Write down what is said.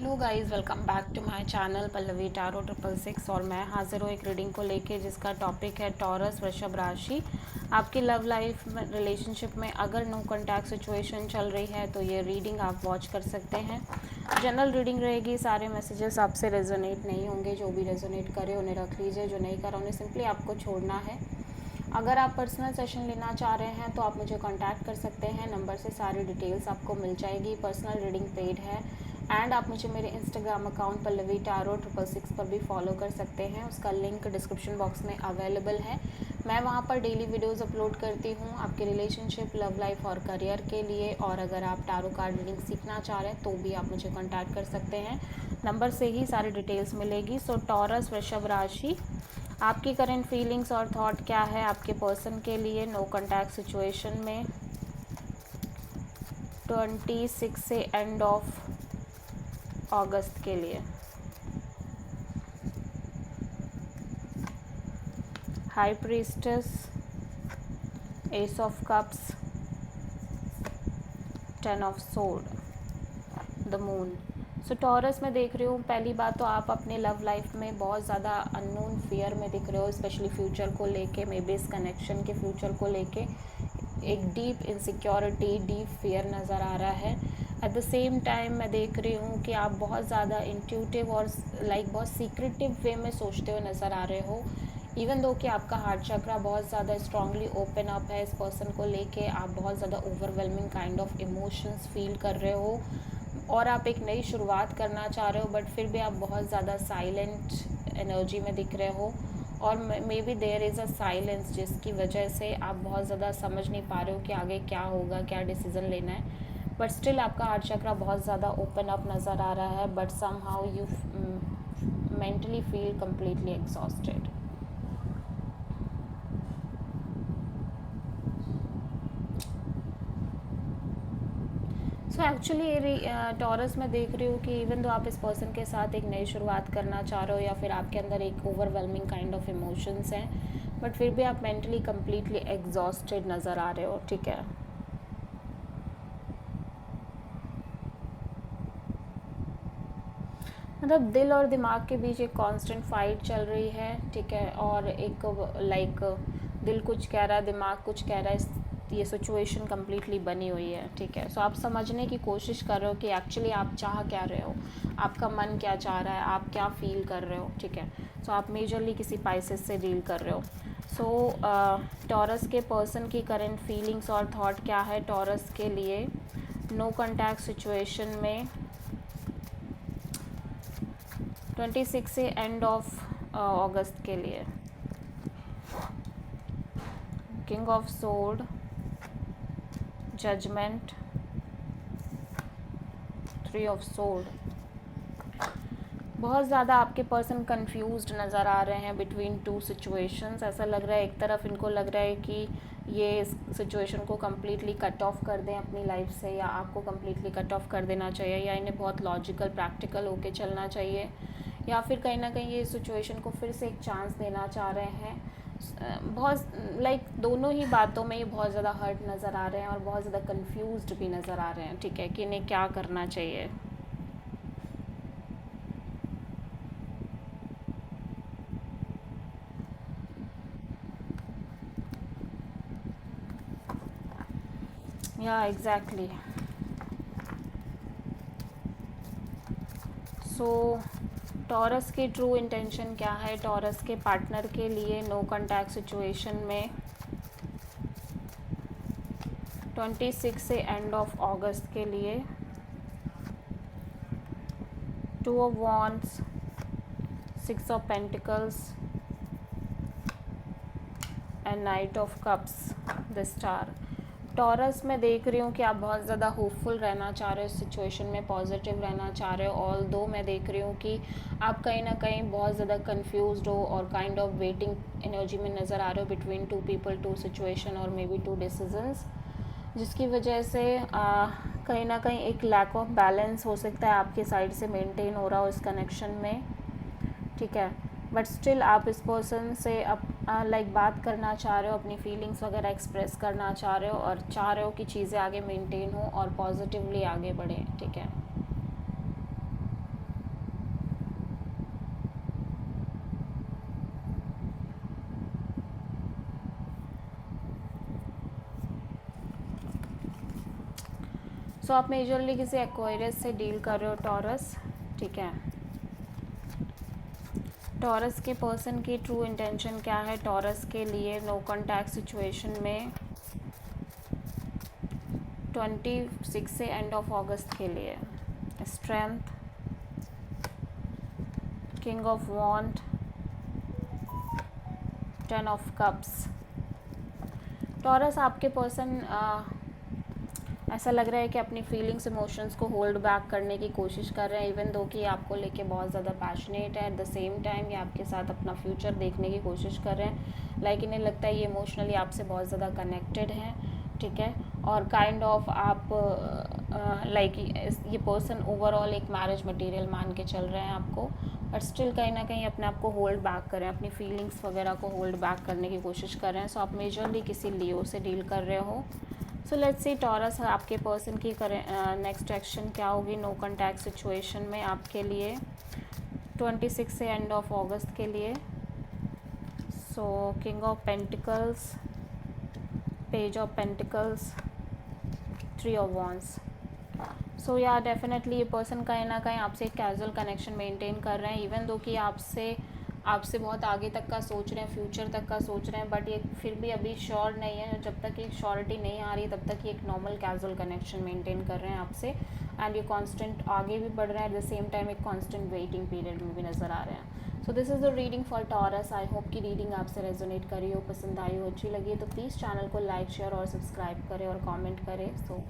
Hello guys, welcome back to my channel Pallavi tarot 666। और मैं हाजिर हूँ एक रीडिंग को लेके जिसका टॉपिक है टॉरस वृषभ राशि। आपकी लव लाइफ में, रिलेशनशिप में अगर नो कॉन्टैक्ट सिचुएशन चल रही है तो ये रीडिंग आप वॉच कर सकते हैं। जनरल रीडिंग रहेगी, सारे मैसेजेस आपसे रेजोनेट नहीं होंगे। जो भी रेजोनेट करे उन्हें रख लीजिए, जो नहीं करा उन्हें सिंपली आपको छोड़ना है। अगर आप पर्सनल सेशन लेना चाह रहे हैं तो आप मुझे कांटेक्ट कर सकते हैं, नंबर से सारी डिटेल्स आपको मिल जाएगी। पर्सनल रीडिंग पेड है एंड आप मुझे मेरे इंस्टाग्राम अकाउंट पल्लवी टारो 666 पर भी फॉलो कर सकते हैं। उसका लिंक डिस्क्रिप्शन बॉक्स में अवेलेबल है। मैं वहाँ पर डेली वीडियोस अपलोड करती हूँ आपके रिलेशनशिप, लव लाइफ और करियर के लिए। और अगर आप टारो कार्ड रीडिंग सीखना चाह रहे हैं तो भी आप मुझे कॉन्टैक्ट कर सकते हैं, नंबर से ही सारी डिटेल्स मिलेगी। सो टॉरस वृषभ राशि, आपकी करंट फीलिंग्स और थॉट क्या है आपके पर्सन के लिए नो कॉन्टैक्ट सिचुएशन में 26 से एंड ऑफ अगस्त के लिए। High priestess, S of cups, 10 of sword, the moon. So taurus में देख रही हूँ, पहली बात तो आप अपने लव लाइफ में बहुत ज़्यादा अननोन फियर में दिख रहे हो, स्पेशली फ्यूचर को लेके, मे बी इस कनेक्शन के फ्यूचर को लेके एक डीप इनसिक्योरिटी, डीप फियर नज़र आ रहा है। एट द सेम टाइम मैं देख रही हूँ कि आप बहुत ज़्यादा इंट्यूटिव और बहुत सीक्रेटिव वे में सोचते हुए नज़र आ रहे हो। इवन दो कि आपका हार्ट चक्रा बहुत ज़्यादा स्ट्रांगली ओपन अप है, इस पर्सन को लेके आप बहुत ज़्यादा overwhelming kind of emotions feel कर रहे हो और आप एक नई शुरुआत करना चाह रहे हो, बट फिर भी आप बहुत ज़्यादा साइलेंट एनर्जी में दिख रहे हो। और maybe there is a silence जिसकी वजह से आप बहुत ज़्यादा समझ नहीं पा रहे हो कि आगे क्या होगा, क्या डिसीज़न लेना है। बट स्टिल आपका हार्ट चक्रा बहुत ज़्यादा ओपन अप नज़र आ रहा है, but somehow you mentally feel completely exhausted. So actually Taurus में देख रही हूँ कि इवन दो आप इस पर्सन के साथ एक नई शुरुआत करना चाह रहे हो या फिर आपके अंदर एक ओवरवेलमिंग काइंड ऑफ इमोशंस हैं, बट फिर भी आप मेंटली कम्प्लीटली एग्जॉस्टेड नज़र आ रहे हो। ठीक है, मतलब दिल और दिमाग के बीच एक कांस्टेंट फाइट चल रही है। ठीक है, और एक दिल कुछ कह रहा है, दिमाग कुछ कह रहा है, ये सिचुएशन कम्प्लीटली बनी हुई है। ठीक है, सो आप समझने की कोशिश कर रहे हो कि एक्चुअली आप चाह क्या रहे हो, आपका मन क्या चाह रहा है, आप क्या फील कर रहे हो। ठीक है, सो आप मेजरली किसी पाइसेस से डील कर रहे हो। सो टॉरस के पर्सन की करंट फीलिंग्स और थॉट क्या है टॉरस के लिए नो कॉन्टैक्ट सिचुएशन में 26 से एंड ऑफ अगस्त के लिए। King of sword, judgment, 3 of sword. बहुत ज़्यादा आपके पर्सन कंफ्यूज्ड नज़र आ रहे हैं बिटवीन टू सिचुएशंस। ऐसा लग रहा है एक तरफ इनको लग रहा है कि ये इस सिचुएशन को कम्प्लीटली कट ऑफ कर दें अपनी लाइफ से, या आपको कम्प्लीटली कट ऑफ कर देना चाहिए, या इन्हें बहुत लॉजिकल प्रैक्टिकल होके चलना चाहिए, या फिर कहीं ना कहीं ये सिचुएशन को फिर से एक चांस देना चाह रहे हैं। बहुत दोनों ही बातों में ये बहुत ज़्यादा हर्ट नज़र आ रहे हैं और बहुत ज़्यादा कंफ्यूज्ड भी नज़र आ रहे हैं। ठीक है, कि इन्हें क्या करना चाहिए। या एग्जैक्टली। सो टॉरस की ट्रू इंटेंशन क्या है टॉरस के पार्टनर के लिए नो कॉन्टैक्ट सिचुएशन में 26 से एंड ऑफ अगस्त के लिए। 2 of wands, 6 of pentacles and night of cups, the star. Taurus में देख रही हूँ कि आप बहुत ज़्यादा होपफुल रहना चाह रहे हो इस सिचुएशन में, पॉजिटिव रहना चाह रहे हो। ऑल दो मैं देख रही हूँ कि आप कहीं ना कहीं बहुत ज़्यादा कंफ्यूज्ड हो और काइंड ऑफ वेटिंग एनर्जी में नज़र आ रहे हो between two people, two situation और मे बी टू डिसीजंस, जिसकी वजह से कहीं ना कहीं एक लैक ऑफ बैलेंस हो सकता है आपके साइड से मेंटेन हो रहा हो इस कनेक्शन में। ठीक है, बट स्टिल आप इस पर्सन से बात करना चाह रहे हो, अपनी फीलिंग्स वगैरह एक्सप्रेस करना चाह रहे हो और चाह रहे हो कि चीज़ें आगे मेंटेन हो और पॉजिटिवली आगे बढ़ें। ठीक है, सो आप मेजरली किसी एक्वायरस से डील कर रहे हो टॉरस, ठीक है। टॉरस के पर्सन की ट्रू इंटेंशन क्या है टॉरस के लिए नो कॉन्टैक्ट सिचुएशन में 26 से एंड ऑफ अगस्त के लिए? Strength, king of wand, 10 of cups. Taurus आपके पर्सन ऐसा लग रहा है कि अपनी फीलिंग्स इमोशंस को होल्ड बैक करने की कोशिश कर रहे हैं, इवन दो कि आपको लेके बहुत ज़्यादा पैशनेट है। एट द सेम टाइम ये आपके साथ अपना फ्यूचर देखने की कोशिश कर रहे हैं। लाइक इन्हें लगता है ये इमोशनली आपसे बहुत ज़्यादा कनेक्टेड हैं, ठीक है। और काइंड ऑफ आप लाइक ये पर्सन ओवरऑल एक मैरिज मटेरियल मान के चल रहे हैं आपको, बट स्टिल कहीं ना कहीं अपने आप को होल्ड बैक कर रहे हैं, अपनी फीलिंग्स वगैरह को होल्ड बैक करने की कोशिश कर रहे हैं। सो आप मेजरली किसी लियो से डील कर रहे हो। सो लेट्स सी टॉरस आपके पर्सन की नेक्स्ट एक्शन क्या होगी नो कॉन्टैक्ट सिचुएशन में आपके लिए 26 से एंड ऑफ अगस्त के लिए। So king of pentacles, page of pentacles, 3 of wands. So या डेफिनेटली ये पर्सन कहीं ना कहीं आपसे एक कैजुअल कनेक्शन मेंटेन कर रहे हैं, इवन दो कि आपसे बहुत आगे तक का सोच रहे हैं, फ्यूचर तक का सोच रहे हैं, बट ये फिर भी अभी श्योर नहीं है। जब तक एक श्योरिटी नहीं आ रही तब तक ये एक नॉर्मल कैजुअल कनेक्शन मेंटेन कर रहे हैं आपसे, एंड ये कांस्टेंट आगे भी बढ़ रहे हैं, एट द सेम टाइम एक कांस्टेंट वेटिंग पीरियड में भी नज़र आ रहे हैं। So this is the reading for taurus. I hope कि रीडिंग आपसे रेजोनेट करी हो, पसंद आई हो, अच्छी लगी हो तो प्लीज़ चैनल को लाइक, शेयर और सब्सक्राइब करें और कॉमेंट करें। सो